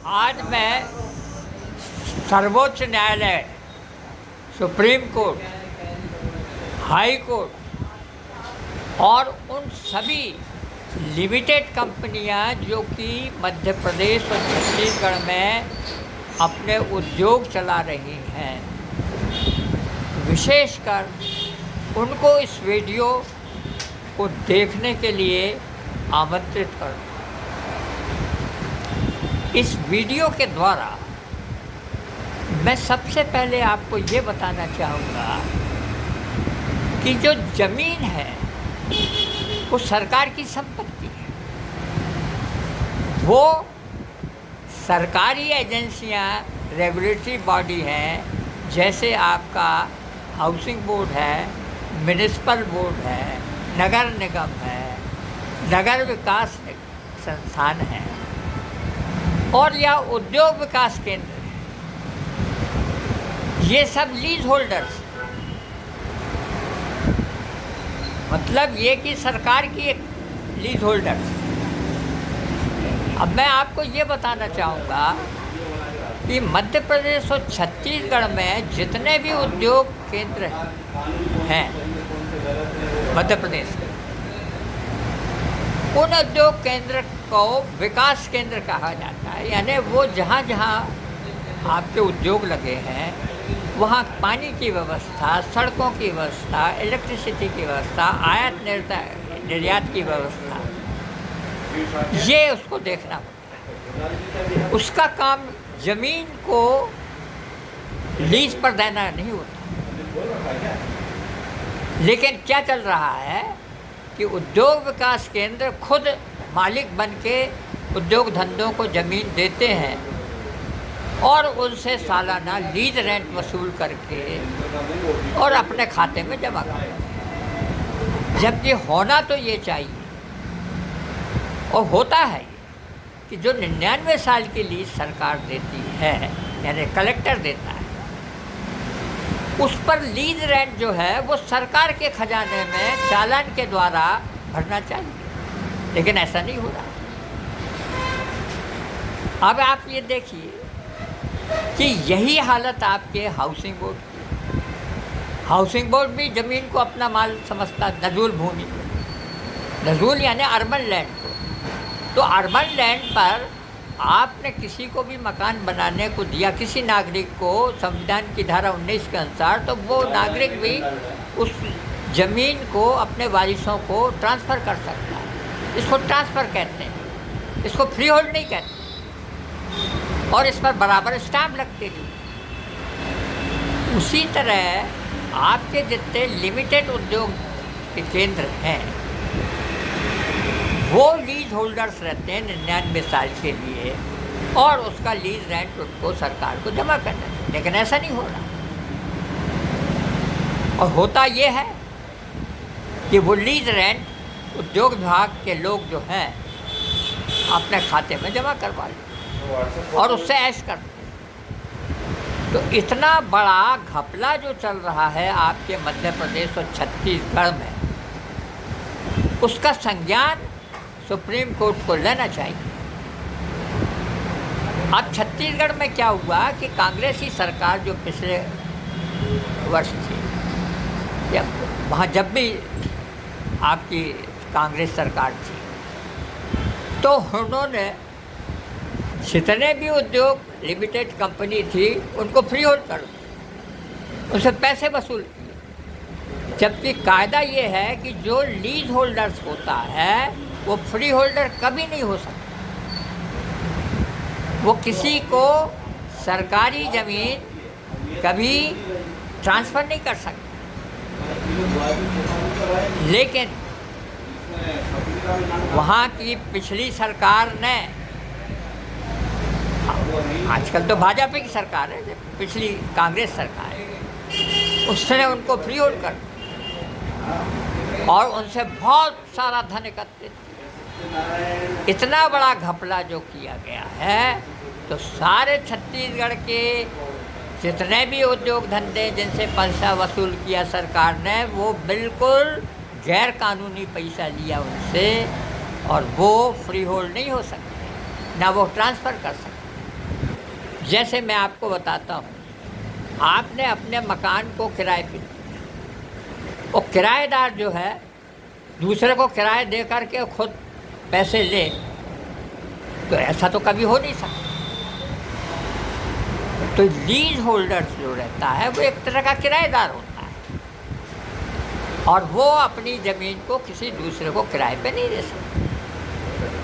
आज मैं सर्वोच्च न्यायालय, सुप्रीम कोर्ट, हाई कोर्ट और उन सभी लिमिटेड कंपनियां जो कि मध्य प्रदेश और छत्तीसगढ़ में अपने उद्योग चला रही हैं, विशेषकर उनको इस वीडियो को देखने के लिए आमंत्रित करूँ। इस वीडियो के द्वारा मैं सबसे पहले आपको ये बताना चाहूँगा कि जो ज़मीन है वो सरकार की संपत्ति है। वो सरकारी एजेंसियां, रेगुलेटरी बॉडी हैं, जैसे आपका हाउसिंग बोर्ड है, म्युनिसिपल बोर्ड है, नगर निगम है, नगर विकास संस्थान है और या उद्योग विकास केंद्र है। ये सब लीज होल्डर्स, मतलब ये कि सरकार की एक लीज होल्डर्स। अब मैं आपको ये बताना चाहूँगा कि मध्य प्रदेश और छत्तीसगढ़ में जितने भी उद्योग केंद्र हैं मध्य प्रदेश के, उन उद्योग केंद्र को विकास केंद्र कहा जाता है। यानी वो जहाँ जहाँ आपके उद्योग लगे हैं वहाँ पानी की व्यवस्था, सड़कों की व्यवस्था, इलेक्ट्रिसिटी की व्यवस्था, आयात निर्यात की व्यवस्था, ये उसको देखना होता है। उसका काम ज़मीन को लीज पर देना नहीं होता। लेकिन क्या चल रहा है कि उद्योग विकास केंद्र खुद मालिक बन के उद्योग धंधों को ज़मीन देते हैं और उनसे सालाना लीज रेंट वसूल करके और अपने खाते में जमा करते हैं। जबकि होना तो ये चाहिए, और होता है कि जो 99 साल की लीज सरकार देती है, यानी कलेक्टर देता है, उस पर लीज रेंट जो है वो सरकार के खजाने में चालान के द्वारा भरना चाहिए। लेकिन ऐसा नहीं हो रहा। अब आप ये देखिए कि यही हालत आपके हाउसिंग बोर्ड की। हाउसिंग बोर्ड भी ज़मीन को अपना माल समझता, नजूल भूमि को, नजूल यानी अर्बन लैंड को। तो अर्बन लैंड पर आपने किसी को भी मकान बनाने को दिया, किसी नागरिक को, संविधान की धारा 19 के अनुसार, तो वो नागरिक भी उस ज़मीन को अपने वारिसों को ट्रांसफ़र कर सकता है। इसको ट्रांसफ़र कहते हैं, इसको फ्री होल्ड नहीं कहते। और इस पर बराबर स्टैम्प लगते नहीं। उसी तरह आपके जितने लिमिटेड उद्योग के केंद्र हैं वो लीज होल्डर्स रहते हैं 99 साल के लिए, और उसका लीज रेंट उनको सरकार को जमा करना चाहिए। लेकिन ऐसा नहीं हो रहा। और होता ये है कि वो लीज रेंट उद्योग विभाग के लोग जो हैं अपने खाते में जमा करवा लेते और उससे ऐश करते हैं। तो इतना बड़ा घपला जो चल रहा है आपके मध्य प्रदेश और छत्तीसगढ़ में, उसका संज्ञान सुप्रीम कोर्ट को लेना चाहिए। अब छत्तीसगढ़ में क्या हुआ कि कांग्रेसी सरकार जो पिछले वर्ष थी, वहाँ जब भी आपकी कांग्रेस सरकार थी, तो उन्होंने जितने भी उद्योग लिमिटेड कंपनी थी उनको फ्री होल्ड कर दिया, उनसे पैसे वसूल किए। जबकि कायदा ये है कि जो लीज होल्डर्स होता है वो फ्री होल्डर कभी नहीं हो सकता। वो किसी को सरकारी ज़मीन कभी ट्रांसफ़र नहीं कर सकता। लेकिन वहाँ की पिछली सरकार ने, आजकल तो भाजपा की सरकार है, पिछली कांग्रेस सरकार है, उसने उनको फ्री होल्ड कर और उनसे बहुत सारा धन एकत्रित किया। इतना बड़ा घपला जो किया गया है, तो सारे छत्तीसगढ़ के जितने भी उद्योग धंधे जिनसे पैसा वसूल किया सरकार ने, वो बिल्कुल गैर कानूनी पैसा लिया उनसे, और वो फ्री होल्ड नहीं हो सकते, ना वो ट्रांसफ़र कर सकते। जैसे मैं आपको बताता हूँ, आपने अपने मकान को किराए पे दिया, और किराएदार जो है दूसरे को किराए दे करके खुद पैसे ले, तो ऐसा तो कभी हो नहीं सकता। तो लीज होल्डर्स जो रहता है वो एक तरह का किराएदार होता है, और वो अपनी ज़मीन को किसी दूसरे को किराए पे नहीं दे सकता।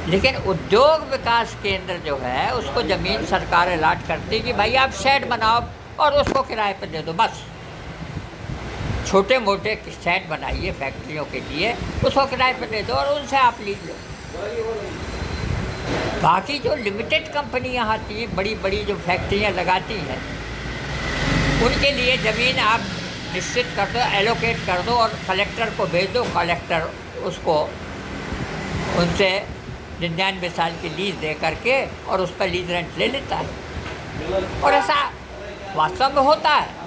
लेकिन उद्योग विकास केंद्र जो है उसको ज़मीन सरकार अलाट करती कि भाई आप शेड बनाओ और उसको किराए पे दे दो, बस छोटे मोटे शेड बनाइए फैक्ट्रियों के लिए, उसको किराए पे दे दो और उनसे आप लीज लो। बाकी जो लिमिटेड कंपनियां आती हैं, बड़ी बड़ी जो फैक्ट्रियां लगाती हैं, उनके लिए ज़मीन आप निश्चित कर दो, एलोकेट कर दो और कलेक्टर को भेज दो। कलेक्टर उसको उनसे 99 साल की लीज दे करके और उस पर लीज रेंट ले लेता है, और ऐसा वास्तव में होता है।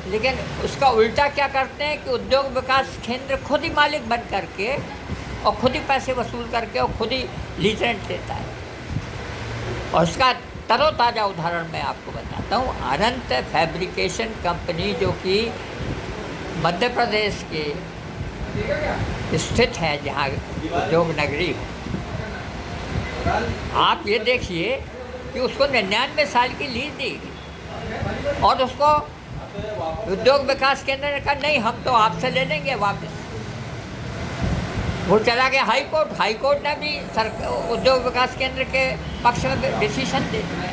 लेकिन उसका उल्टा क्या करते हैं कि उद्योग विकास केंद्र खुद ही मालिक बन करके और खुद ही पैसे वसूल करके और खुद ही लीज रेंट देता है। और उसका तरोताज़ा उदाहरण मैं आपको बताता हूँ। अनंत फैब्रिकेशन कंपनी जो कि मध्य प्रदेश के स्थित है, जहाँ उद्योग नगरी है, आप ये देखिए कि उसको 99 साल की लीज दी गई और उसको उद्योग विकास केंद्र ने कहा नहीं, हम तो आपसे ले लेंगे वापस। वो चला गया हाई कोर्ट, हाई कोर्ट ने भी उद्योग विकास केंद्र के पक्ष में डिसीजन दे दिया।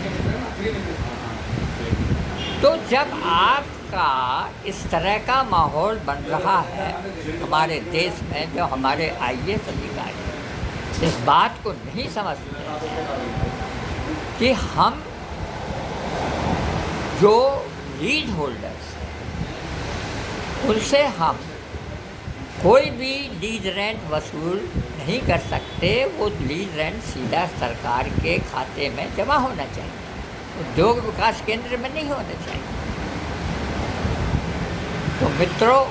तो जब आपका इस तरह का माहौल बन रहा है हमारे देश में, जो हमारे IAS अधिकारी इस बात को नहीं समझते हैं कि हम जो लीज होल्डर्स हैं उनसे हम कोई भी लीज रेंट वसूल नहीं कर सकते। वो लीज रेंट सीधा सरकार के खाते में जमा होना चाहिए, उद्योग विकास केंद्र में नहीं होना चाहिए। तो मित्रों,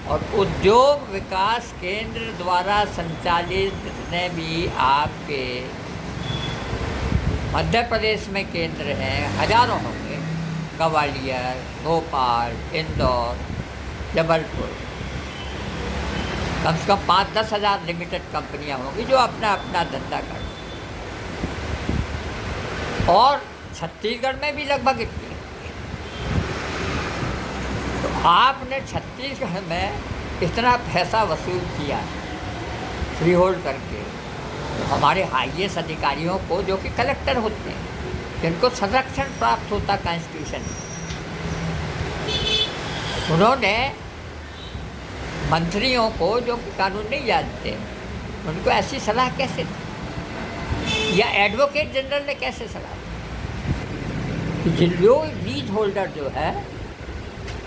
और उद्योग विकास केंद्र द्वारा संचालित जितने भी आपके मध्य प्रदेश में केंद्र हैं, हजारों होंगे, ग्वालियर, भोपाल, इंदौर, जबलपुर, कम से कम 5-10 हज़ार लिमिटेड कंपनियां होंगी जो अपना अपना धंधा करती हैं, और छत्तीसगढ़ में भी लगभग इतनी है। तो आपने छत्तीसगढ़ में इतना पैसा वसूल किया फ्री होल्ड करके, तो हमारे IAS अधिकारियों को, जो कि कलेक्टर होते हैं, जिनको संरक्षण प्राप्त होता कॉन्स्टिट्यूशन में, उन्होंने मंत्रियों को, जो कि कानून नहीं जानते, उनको ऐसी सलाह कैसे दी, या एडवोकेट जनरल ने कैसे सलाह दी कि जो लीज होल्डर जो है,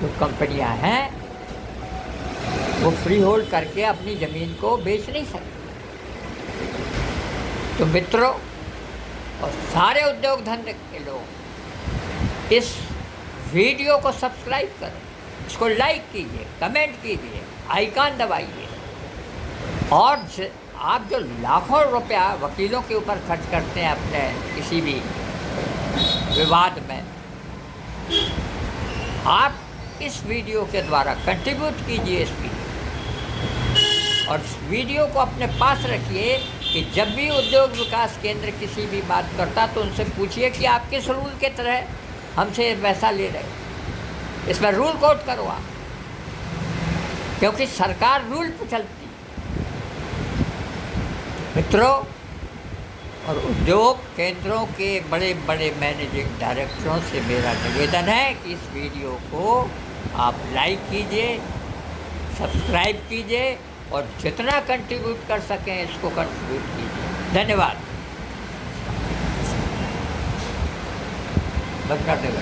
जो कंपनियां हैं, वो फ्री होल्ड करके अपनी ज़मीन को बेच नहीं सकते। तो मित्रों और सारे उद्योग धंधे के लोग, इस वीडियो को सब्सक्राइब करें, इसको लाइक कीजिए, कमेंट कीजिए, आइकन दबाइए, और आप जो लाखों रुपया वकीलों के ऊपर खर्च करते हैं अपने किसी भी विवाद में, आप इस वीडियो के द्वारा कंट्रीब्यूट कीजिए इस वीडियो, और इस वीडियो को अपने पास रखिए कि जब भी उद्योग विकास केंद्र किसी भी बात करता तो उनसे पूछिए कि आप किस रूल के तरह हमसे पैसा ले रहे, इसमें रूल कोट करो आप, क्योंकि सरकार रूल पर चलती है। मित्रों और उद्योग केंद्रों के बड़े बड़े मैनेजिंग डायरेक्टरों से मेरा निवेदन है कि इस वीडियो को आप लाइक कीजिए, सब्सक्राइब कीजिए, और जितना कंट्रीब्यूट कर सकें इसको कंट्रीब्यूट कीजिए। धन्यवाद। बंद कर देगा।